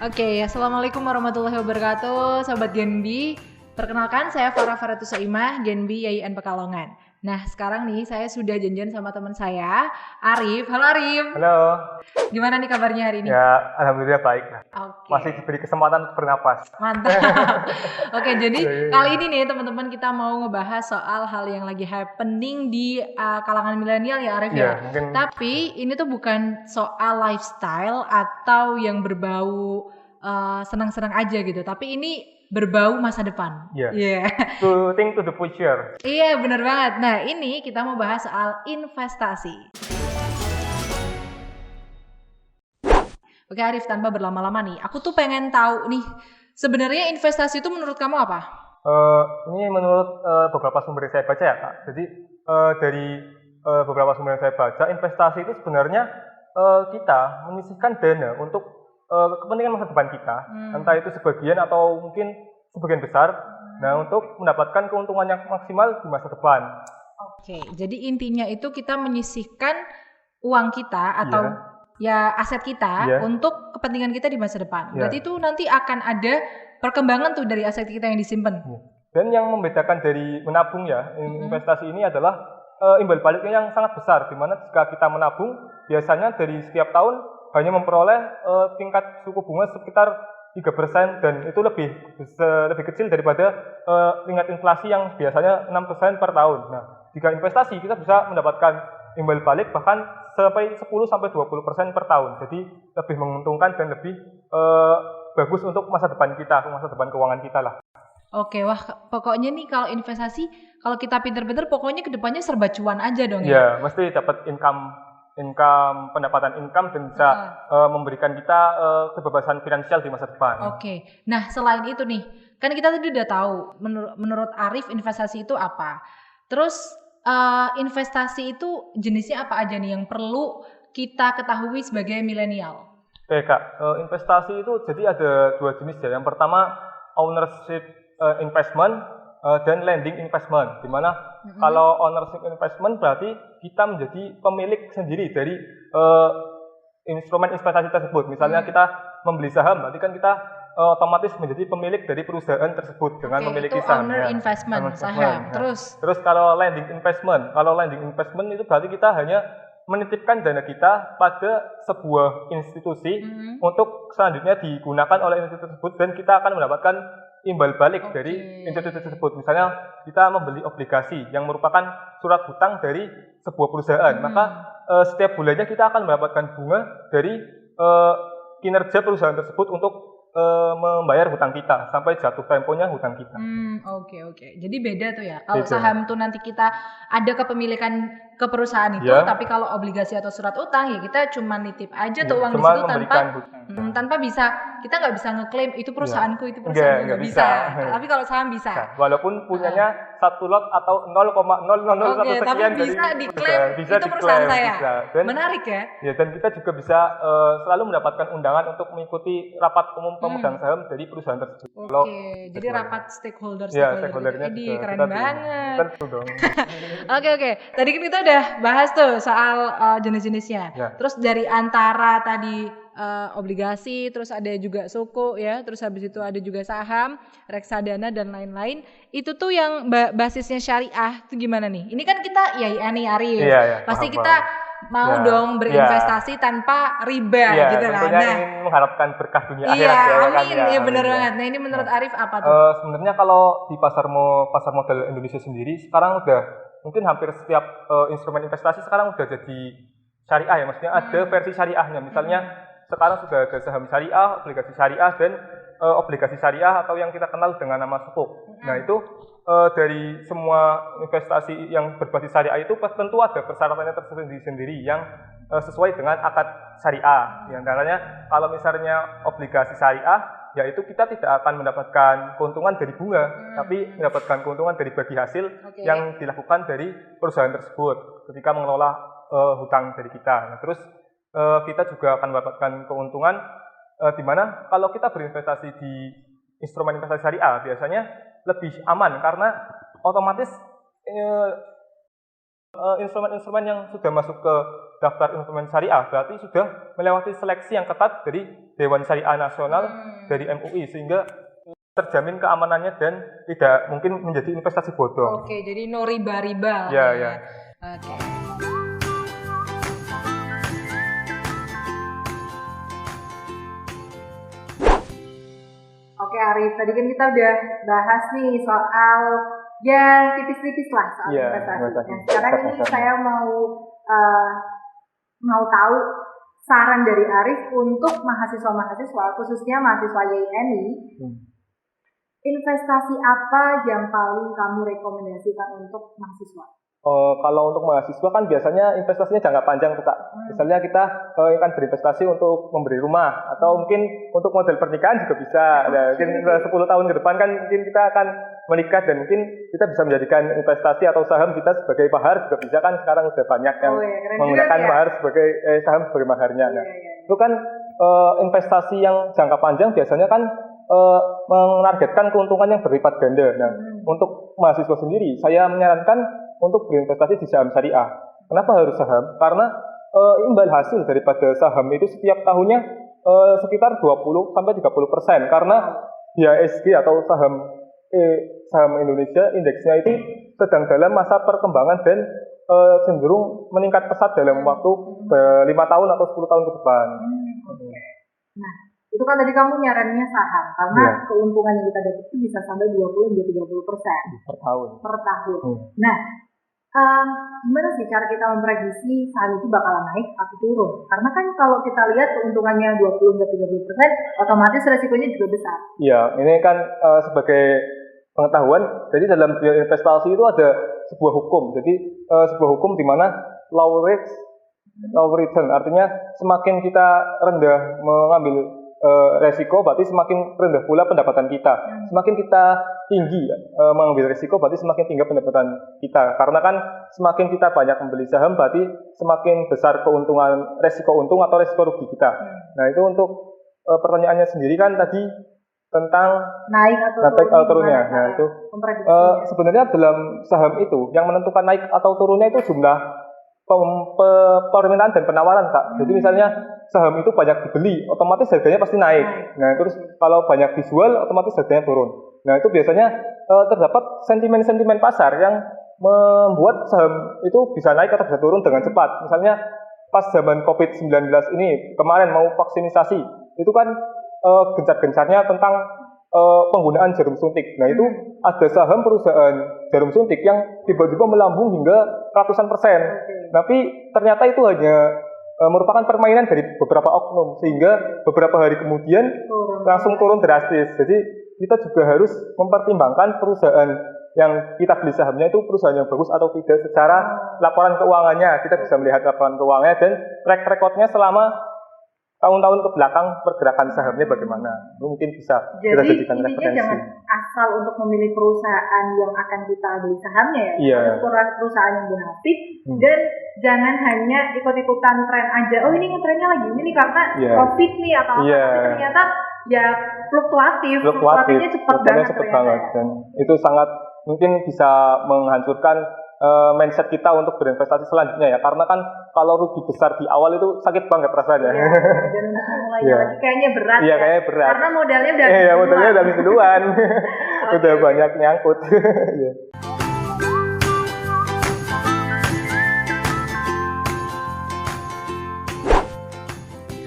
Oke, assalamualaikum warahmatullahi wabarakatuh, Sobat Genbi. Perkenalkan, saya Farah Faratus Saimah, Genbi YIN Pekalongan. Nah, sekarang nih saya sudah janjian sama teman saya, Arif. Halo Arif. Halo. Gimana nih kabarnya hari ini? Ya, alhamdulillah baik lah. Oke. Masih diberi kesempatan untuk bernapas. Mantap. Oke, jadi kali ini nih teman-teman kita mau ngebahas soal hal yang lagi happening di kalangan milenial ya Arif ya. Mungkin... Tapi ini tuh bukan soal lifestyle atau yang berbau senang-senang aja gitu. Tapi ini berbau masa depan. Yeah. To think to the future. Iya, benar banget. Nah, ini kita mau bahas soal investasi. Oke Arif, tanpa berlama-lama nih, aku tuh pengen tahu nih, sebenarnya investasi itu menurut kamu apa? Ini menurut beberapa sumber yang saya baca ya Kak. Jadi dari beberapa sumber yang saya baca, investasi itu sebenarnya kita menyisihkan dana untuk kepentingan masa depan kita, entah itu sebagian atau mungkin sebagian besar, nah untuk mendapatkan keuntungan yang maksimal di masa depan. Oke, jadi intinya itu kita menyisihkan uang kita atau ya aset kita untuk kepentingan kita di masa depan. Berarti itu nanti akan ada perkembangan tuh dari aset kita yang disimpan. Dan yang membedakan dari menabung ya, investasi ini adalah imbal baliknya yang sangat besar, di mana jika kita menabung biasanya dari setiap tahun hanya memperoleh tingkat suku bunga sekitar 3% dan itu lebih kecil daripada tingkat inflasi yang biasanya 6% per tahun. Nah, jika investasi kita bisa mendapatkan imbal balik bahkan sampai 10-20% per tahun. Jadi lebih menguntungkan dan lebih bagus untuk masa depan kita, masa depan keuangan kita lah. Oke, wah pokoknya nih kalau investasi, kalau kita pinter-pinter pokoknya kedepannya serba cuan aja dong ya? Iya, mesti dapat pendapatan income dan bisa memberikan kita kebebasan finansial di masa depan. Oke, nah selain itu nih, kan kita tadi udah tahu menurut Arif investasi itu apa. Terus investasi itu jenisnya apa aja nih yang perlu kita ketahui sebagai milenial? Oke Kak, investasi itu jadi ada dua jenis ya. Yang pertama ownership investment dan lending investment, di mana kalau ownership investment berarti kita menjadi pemilik sendiri dari instrumen investasi tersebut. Misalnya kita membeli saham, berarti kan kita otomatis menjadi pemilik dari perusahaan tersebut dengan memiliki saham. Owner investment, saham. Terus kalau lending investment itu berarti kita hanya menitipkan dana kita pada sebuah institusi untuk selanjutnya digunakan oleh institusi tersebut dan kita akan mendapatkan imbal balik dari institusi tersebut. Misalnya kita membeli obligasi yang merupakan surat hutang dari sebuah perusahaan, maka setiap bulannya kita akan mendapatkan bunga dari kinerja perusahaan tersebut untuk membayar hutang kita sampai jatuh temponya hutang kita. Oke. Jadi beda tuh ya. Kalau saham tuh nanti kita ada kepemilikan ke perusahaan itu, tapi kalau obligasi atau surat utang ya kita cuma nitip aja tuh uang di situ tanpa bisa, kita nggak bisa ngeklaim itu perusahaanku, itu perusahaanku nggak bisa. Tapi kalau saham bisa. Walaupun punyanya satu lot atau 0,0001 sekian tapi bisa diklaim itu perusahaan saya. Dan, menarik ya. Ya, dan kita juga bisa selalu mendapatkan undangan untuk mengikuti rapat umum pemegang saham dari perusahaan tersebut. Jadi rapat stakeholder. Stakeholdernya jadi keren banget. Tentu dong. Oke. Tadi kan kita udah bahas tuh soal jenis-jenisnya. Terus dari antara tadi obligasi, terus ada juga suku ya, terus habis itu ada juga saham, reksadana dan lain-lain. Itu tuh yang basisnya syariah itu gimana nih? Ini kan kita nih Arif. Pasti kita mau dong berinvestasi tanpa riba gitu lah. Tentunya ingin mengharapkan berkah dunia akhirat ya. Amin. Ya benar banget. Nah, ini menurut Arif apa tuh? Sebenarnya kalau di pasar modal Indonesia sendiri sekarang udah mungkin hampir setiap instrumen investasi sekarang udah jadi syariah ya. Maksudnya ada versi syariahnya. Misalnya sekarang sudah ada saham syariah, obligasi syariah dan obligasi syariah atau yang kita kenal dengan nama sukuk. Nah, itu dari semua investasi yang berbasis syariah itu tentu ada persyaratannya tersendiri yang sesuai dengan akad syariah. Yang antaranya kalau misalnya obligasi syariah, yaitu kita tidak akan mendapatkan keuntungan dari bunga, tapi mendapatkan keuntungan dari bagi hasil yang dilakukan dari perusahaan tersebut ketika mengelola hutang dari kita. Nah, terus kita juga akan mendapatkan keuntungan di mana kalau kita berinvestasi di instrumen investasi syariah biasanya lebih aman karena otomatis instrumen-instrumen yang sudah masuk ke daftar instrumen syariah, berarti sudah melewati seleksi yang ketat dari Dewan Syariah Nasional dari MUI, sehingga terjamin keamanannya dan tidak mungkin menjadi investasi bodong. Oke, jadi no riba-riba. Ya. Oke. Oke Arif, tadi kan kita udah bahas nih soal ya tipis-tipis lah soal investasi. Nah, sekarang ini saya mau tahu saran dari Arif untuk mahasiswa-mahasiswa, khususnya mahasiswa YINI. Investasi apa yang paling kamu rekomendasikan untuk mahasiswa? Kalau untuk mahasiswa kan biasanya investasinya jangka panjang tuh Kak. Misalnya kita akan berinvestasi untuk membeli rumah, atau mungkin untuk modal pernikahan juga bisa. Nah, mungkin 10 tahun ke depan kan mungkin kita akan menikah, dan mungkin kita bisa menjadikan investasi atau saham kita sebagai mahar juga bisa kan. Sekarang udah banyak yang menggunakan mahar sebagai saham sebagai maharnya. Nah, itu kan investasi yang jangka panjang biasanya kan menargetkan keuntungan yang berlipat ganda. Nah, untuk mahasiswa sendiri saya menyarankan untuk berinvestasi di saham syariah. Kenapa harus saham? Karena imbal hasil daripada saham itu setiap tahunnya sekitar 20-30%. Karena IHSG atau saham Indonesia indeksnya itu sedang dalam masa perkembangan dan cenderung meningkat pesat dalam waktu 5 tahun atau 10 tahun ke depan. Nah, itu kan tadi kamu nyarannya saham, karena keuntungan yang kita dapat itu bisa sampai 20-30% per tahun. Nah, gimana sih cara kita memprediksi saham itu bakalan naik atau turun? Karena kan kalau kita lihat keuntungannya 20-30%, otomatis resikonya juga besar. Iya, ini kan sebagai pengetahuan, jadi dalam investasi itu ada sebuah hukum. Jadi sebuah hukum di mana low return, artinya semakin kita rendah mengambil resiko, berarti semakin rendah pula pendapatan kita. Semakin kita tinggi mengambil resiko, berarti semakin tinggi pendapatan kita. Karena kan semakin kita banyak membeli saham, berarti semakin besar keuntungan, resiko untung atau resiko rugi kita. Nah, itu untuk pertanyaannya sendiri kan tadi tentang naik atau turunnya. Nah, itu sebenarnya dalam saham itu yang menentukan naik atau turunnya itu jumlah permintaan dan penawaran Kak. Jadi misalnya saham itu banyak dibeli, otomatis harganya pasti naik. Nah, terus kalau banyak dijual, otomatis harganya turun. Nah, itu biasanya terdapat sentimen-sentimen pasar yang membuat saham itu bisa naik atau bisa turun dengan cepat. Misalnya pas zaman COVID-19 ini kemarin mau vaksinisasi, itu kan gencar-gencarnya tentang penggunaan jarum suntik. Nah, itu ada saham perusahaan jarum suntik yang tiba-tiba melambung hingga ratusan persen. Tapi ternyata itu hanya merupakan permainan dari beberapa oknum, sehingga beberapa hari kemudian langsung turun drastis. Jadi kita juga harus mempertimbangkan perusahaan yang kita beli sahamnya itu perusahaan yang bagus atau tidak secara laporan keuangannya. Kita bisa melihat laporan keuangannya dan track recordnya selama tahun-tahun ke belakang pergerakan sahamnya bagaimana. Mungkin bisa kita jadikan referensi. Jadi jangan asal untuk memilih perusahaan yang akan kita beli sahamnya ya. Harus perusahaan yang bonafit dan jangan hanya ikut-ikutan tren aja. Oh, ini trennya lagi ini karena profit nih atau apa. Tapi ternyata ya fluktuatifnya cepat banget. Dan itu sangat mungkin bisa menghancurkan mindset kita untuk berinvestasi selanjutnya ya, karena kan kalau rugi besar di awal itu sakit banget rasanya. Dan mulainya lagi kayaknya berat. Iya, kayaknya berat. Karena modalnya udah habis duluan. Udah banyak nyangkut.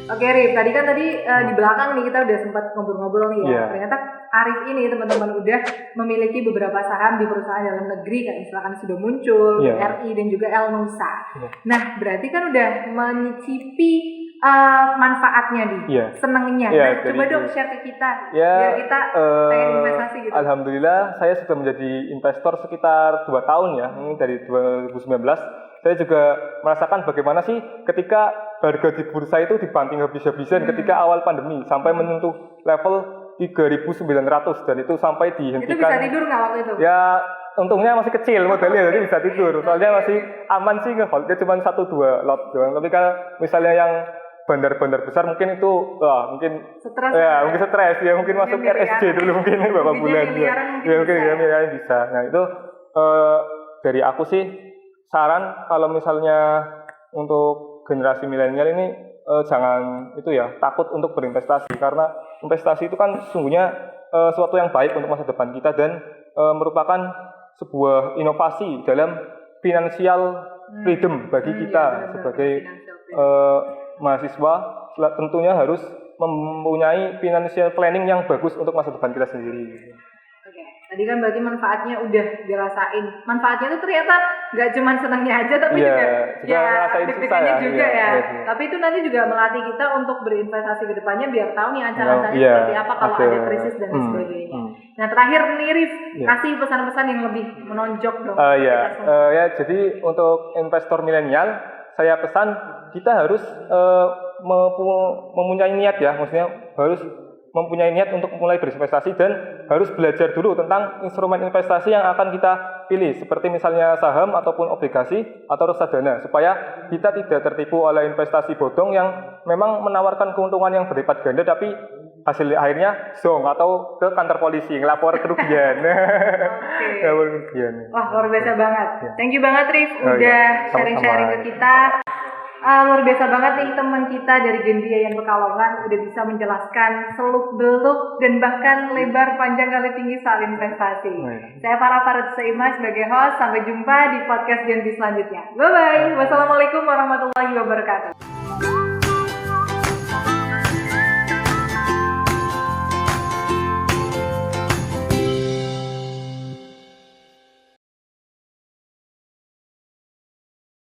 Oke Rif, tadi di belakang nih kita udah sempat ngobrol-ngobrol nih ya. Ternyata Arif ini teman-teman udah memiliki beberapa saham di perusahaan dalam negeri, kayak misalkan sudah muncul, RI dan juga El Nusa. Nah, berarti kan udah menyicipi manfaatnya nih, senengnya. Nah, coba dong share ke kita, biar kita pengen investasi gitu. Alhamdulillah, saya sudah menjadi investor sekitar 2 tahun ya, dari 2019. Saya juga merasakan bagaimana sih ketika harga di bursa itu dibanting habis-habisan ketika awal pandemi sampai menyentuh level 3.900 dan itu sampai dihentikan. Itu bisa tidur nggak waktu itu? Ya, untungnya masih kecil modalnya jadi bisa tidur. Soalnya masih aman sih ngeholdnya cuma 1-2 lot doang. Tapi kalau misalnya yang bandar-bandar besar mungkin itu mungkin stres ya, mungkin stres ya, mungkin masuk RSJ dulu mungkin beberapa bulan ya. Mungkin miliaran bisa. Nah, itu dari aku sih saran kalau misalnya untuk generasi milenial ini jangan itu ya takut untuk berinvestasi, karena investasi itu kan sesungguhnya suatu yang baik untuk masa depan kita dan merupakan sebuah inovasi dalam financial freedom bagi kita sebagai mahasiswa. Tentunya harus mempunyai financial planning yang bagus untuk masa depan kita sendiri. Tadi kan berarti manfaatnya udah dirasain. Manfaatnya itu ternyata nggak cuma senangnya aja, tapi juga deg-degannya juga ya. Tapi itu nanti juga melatih kita untuk berinvestasi ke depannya biar tahu nih ancang-ancangnya seperti apa kalau ada krisis dan sebagainya. Nah terakhir nih Rif, kasih pesan-pesan yang lebih menonjol dong. Jadi untuk investor milenial, saya pesan kita harus mempunyai niat ya, maksudnya harus mempunyai niat untuk mulai berinvestasi dan harus belajar dulu tentang instrumen investasi yang akan kita pilih, seperti misalnya saham ataupun obligasi atau reksadana, supaya kita tidak tertipu oleh investasi bodong yang memang menawarkan keuntungan yang berlipat ganda tapi hasil akhirnya zong atau ke kantor polisi ngelapor kerugian. Wah luar biasa banget. Thank you banget Rif udah sharing-sharing ke kita. Luar biasa banget nih teman kita dari Gen Biayan Pekalongan udah bisa menjelaskan seluk-beluk dan bahkan lebar panjang kali tinggi soal investasi. Saya Farah Farid Seima sebagai host. Sampai jumpa di podcast Gen Z selanjutnya. Bye bye. Wassalamualaikum warahmatullahi wabarakatuh.